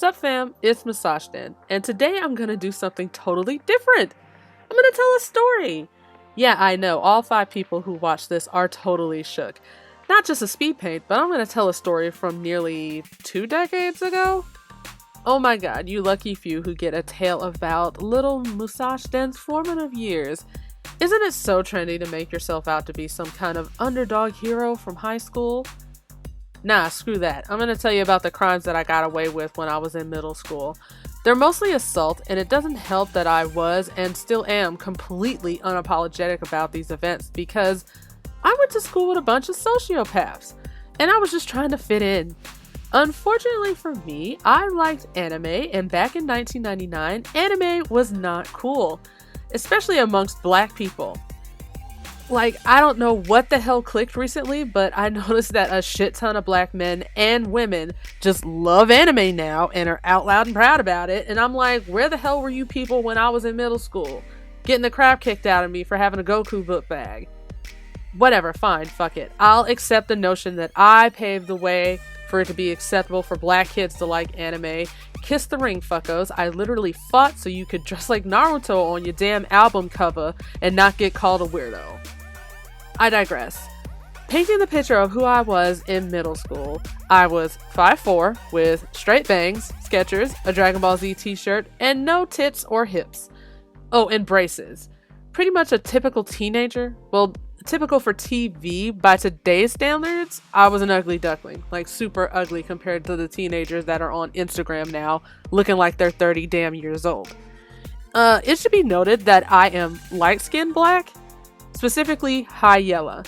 Sup fam, it's Musashden, and today I'm gonna do something totally different. I'm gonna tell a story. Yeah, I know, all 5 people who watch this are totally shook. Not just a speed paint, but I'm gonna tell a story from nearly 2 decades ago. Oh my god, you lucky few who get a tale about little Musashden's formative years. Isn't it so trendy to make yourself out to be some kind of underdog hero from high school? Nah, screw that. I'm gonna tell you about the crimes that I got away with when I was in middle school. They're mostly assault, and it doesn't help that I was and still am completely unapologetic about these events because I went to school with a bunch of sociopaths, and I was just trying to fit in. Unfortunately for me, I liked anime, and back in 1999, anime was not cool, especially amongst black people. Like, I don't know what the hell clicked recently, but I noticed that a shit ton of black men and women just love anime now and are out loud and proud about it. And I'm like, where the hell were you people when I was in middle school? Getting the crap kicked out of me for having a Goku book bag. Whatever, fine, fuck it. I'll accept the notion that I paved the way for it to be acceptable for black kids to like anime. Kiss the ring, fuckos. I literally fought so you could dress like Naruto on your damn album cover and not get called a weirdo. I digress. Painting the picture of who I was in middle school, I was 5'4", with straight bangs, Skechers, a Dragon Ball Z t-shirt, and no tits or hips. Oh, and braces. Pretty much a typical teenager. Well, typical for TV by today's standards. I was an ugly duckling, like super ugly compared to the teenagers that are on Instagram now, looking like they're 30 damn years old. It should be noted that I am light-skinned black, specifically high yellow,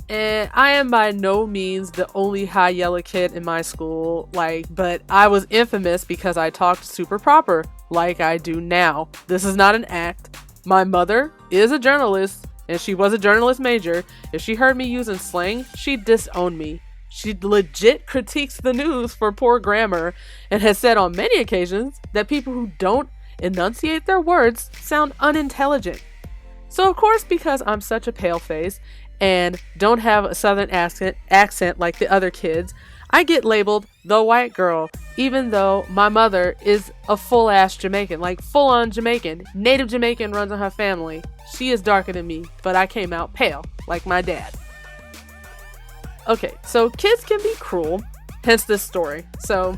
and I am by no means the only high yellow kid in my school, but I was infamous because I talked super proper like I do now. This is not an act. My mother is a journalist, and she was a journalist major. If she heard me using slang, she'd disown me. She legit critiques the news for poor grammar and has said on many occasions that people who don't enunciate their words sound unintelligent. So of course, because I'm such a pale face and don't have a southern accent like the other kids, I get labeled the white girl, even though my mother is a full-ass Jamaican, like full-on Jamaican. Native Jamaican runs in her family. She is darker than me, but I came out pale, like my dad. Okay, so kids can be cruel, hence this story. So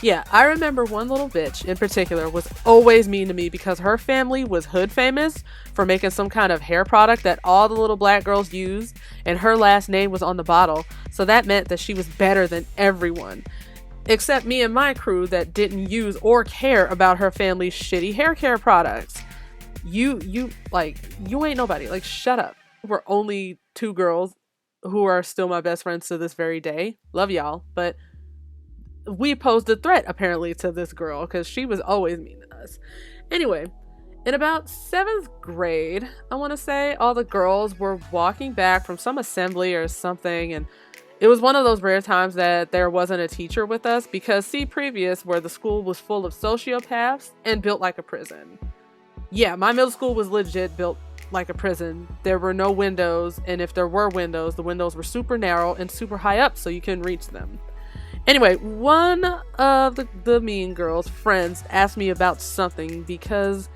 yeah, I remember one little bitch in particular was always mean to me because her family was hood famous for making some kind of hair product that all the little black girls used, and her last name was on the bottle, so that meant that she was better than everyone. Except me and my crew that didn't use or care about her family's shitty hair care products. You ain't nobody. Like, shut up. We're only 2 girls who are still my best friends to this very day. Love y'all, but we posed a threat apparently to this girl because she was always mean to us. Anyway, in about 7th grade, I want to say, all the girls were walking back from some assembly or something, and it was one of those rare times that there wasn't a teacher with us because see previous where the school was full of sociopaths and built like a prison. Yeah, my middle school was legit built like a prison. There were no windows, and if there were windows, the windows were super narrow and super high up so you couldn't reach them. Anyway, one of the mean girl's friends asked me about something because,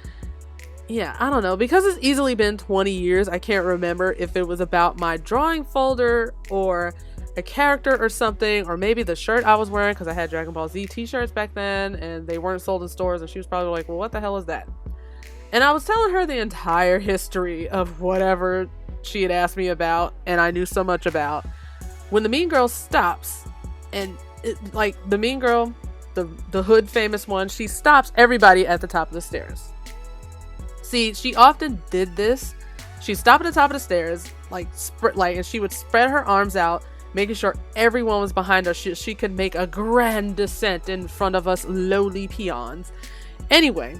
yeah, I don't know, because it's easily been 20 years, I can't remember if it was about my drawing folder or a character or something, or maybe the shirt I was wearing because I had Dragon Ball Z t-shirts back then and they weren't sold in stores, and she was probably like, well, what the hell is that? And I was telling her the entire history of whatever she had asked me about and I knew so much about, when the mean girl stops and the mean girl, the hood famous one, she stops everybody at the top of the stairs. See, she often did this. She'd stop at the top of the stairs, and she would spread her arms out, making sure everyone was behind her. She could make a grand descent in front of us lowly peons. Anyway,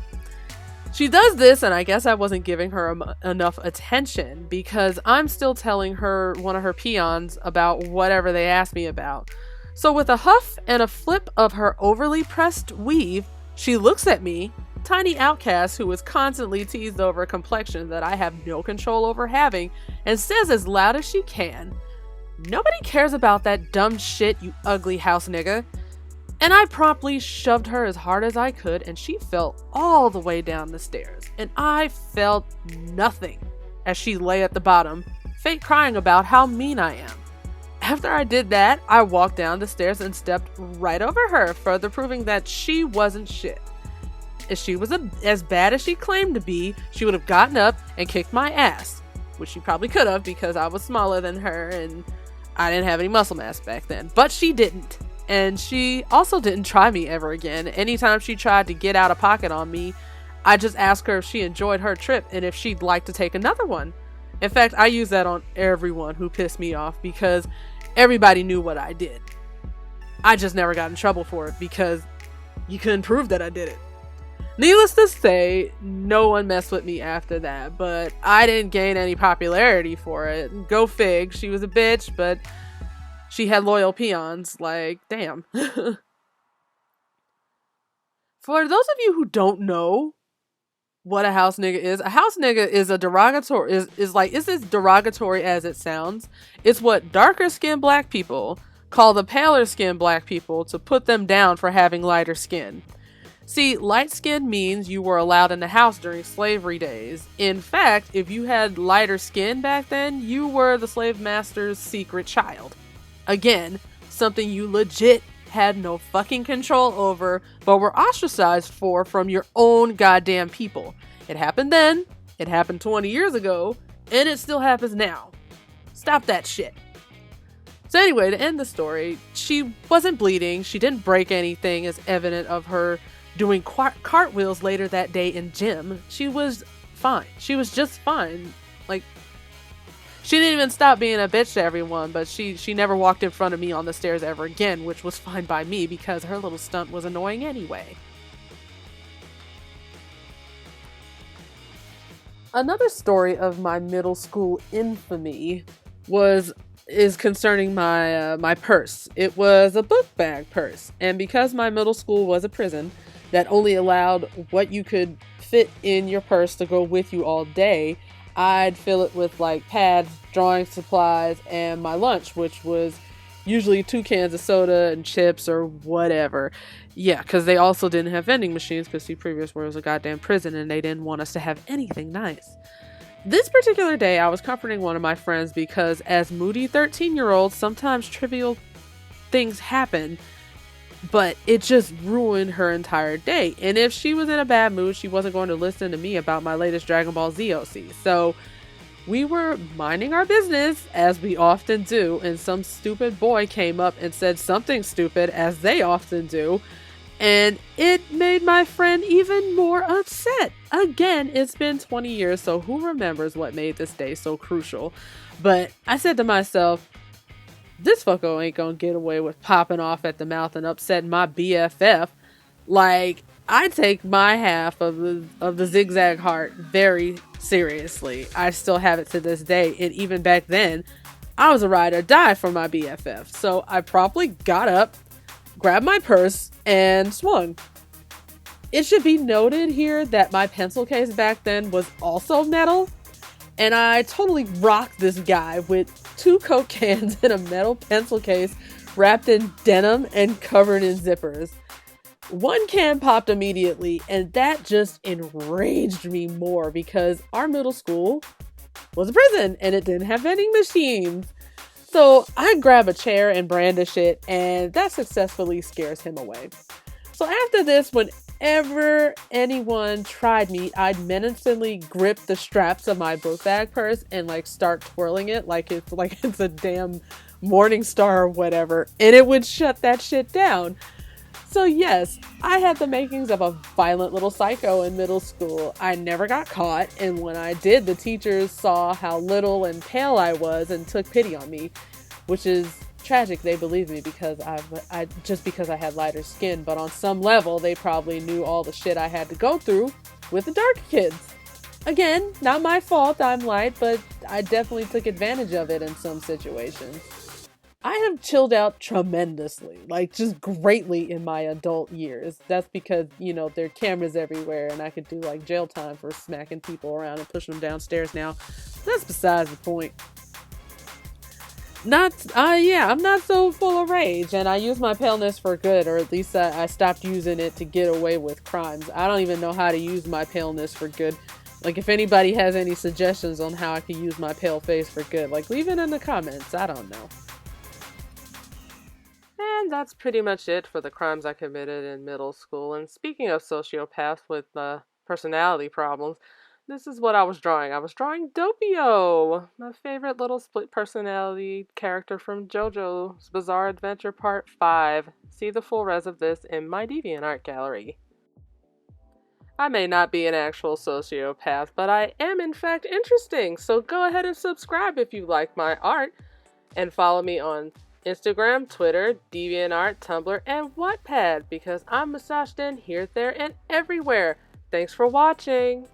she does this, and I guess I wasn't giving her enough attention because I'm still telling her, one of her peons, about whatever they asked me about. So with a huff and a flip of her overly pressed weave, she looks at me, tiny outcast who is constantly teased over a complexion that I have no control over having, and says as loud as she can, "Nobody cares about that dumb shit, you ugly house nigga." And I promptly shoved her as hard as I could, and she fell all the way down the stairs. And I felt nothing as she lay at the bottom, fake crying about how mean I am. After I did that, I walked down the stairs and stepped right over her, further proving that she wasn't shit. If she was as bad as she claimed to be, she would have gotten up and kicked my ass, which she probably could have because I was smaller than her and I didn't have any muscle mass back then. But she didn't. And she also didn't try me ever again. Anytime she tried to get out of pocket on me, I just asked her if she enjoyed her trip and if she'd like to take another one. In fact, I use that on everyone who pissed me off because everybody knew what I did. I just never got in trouble for it because you couldn't prove that I did it. Needless to say, no one messed with me after that, but I didn't gain any popularity for it. Go fig, she was a bitch, but she had loyal peons, like, damn. For those of you who don't know what a house nigga is a derogatory, is as derogatory as it sounds. It's what darker skinned black people call the paler skinned black people to put them down for having lighter skin. See, light skin means you were allowed in the house during slavery days. In fact, if you had lighter skin back then, you were the slave master's secret child. Again, something you legit had no fucking control over, but were ostracized for from your own goddamn people. It happened then, it happened 20 years ago, and it still happens now. Stop that shit. So anyway, to end the story, she wasn't bleeding, she didn't break anything as evident of her doing cartwheels later that day in gym. She was fine. She was just fine. Like, she didn't even stop being a bitch to everyone, but she never walked in front of me on the stairs ever again, which was fine by me because her little stunt was annoying anyway. Another story of my middle school infamy is concerning my purse. It was a book bag purse, and because my middle school was a prison that only allowed what you could fit in your purse to go with you all day, I'd fill it with like pads, drawing supplies, and my lunch, which was usually 2 cans of soda and chips or whatever. Yeah, because they also didn't have vending machines because the previous where it was a goddamn prison and they didn't want us to have anything nice. This particular day, I was comforting one of my friends because as moody 13-year-olds, sometimes trivial things happen, but it just ruined her entire day. And if she was in a bad mood, she wasn't going to listen to me about my latest Dragon Ball Z OC. So we were minding our business, as we often do, and some stupid boy came up and said something stupid, as they often do, and it made my friend even more upset. Again, it's been 20 years, so who remembers what made this day so crucial? But I said to myself, this fucko ain't gonna get away with popping off at the mouth and upsetting my BFF. Like, I take my half of the zigzag heart very seriously. I still have it to this day, and even back then, I was a ride or die for my BFF. So I promptly got up, grabbed my purse, and swung. It should be noted here that my pencil case back then was also metal, and I totally rocked this guy with 2 Coke cans in a metal pencil case wrapped in denim and covered in zippers. 1 can popped immediately, and that just enraged me more because our middle school was a prison and it didn't have vending machines. So I grab a chair and brandish it, and that successfully scares him away. So after this, whenever anyone tried me, I'd menacingly grip the straps of my book bag purse and like start twirling it like it's a damn Morning Star or whatever, and it would shut that shit down. So yes, I had the makings of a violent little psycho in middle school. I never got caught, and when I did, the teachers saw how little and pale I was and took pity on me, which is tragic. They believed me because I had lighter skin, but on some level, they probably knew all the shit I had to go through with the darker kids. Again, not my fault, I'm light, but I definitely took advantage of it in some situations. I have chilled out tremendously, like just greatly in my adult years. That's because, there are cameras everywhere and I could do like jail time for smacking people around and pushing them downstairs now. That's besides the point. I'm not so full of rage, and I use my paleness for good, or at least I stopped using it to get away with crimes. I don't even know how to use my paleness for good. Like, if anybody has any suggestions on how I could use my pale face for good, like, leave it in the comments. I don't know. And that's pretty much it for the crimes I committed in middle school. And speaking of sociopaths with personality problems, this is what I was drawing. I was drawing Doppio, my favorite little split personality character from JoJo's Bizarre Adventure Part 5. See the full res of this in my DeviantArt gallery. I may not be an actual sociopath, but I am in fact interesting, so go ahead and subscribe if you like my art, and follow me on Instagram, Twitter, DeviantArt, Tumblr, and Wattpad, because I'm Musashden here, there, and everywhere. Thanks for watching!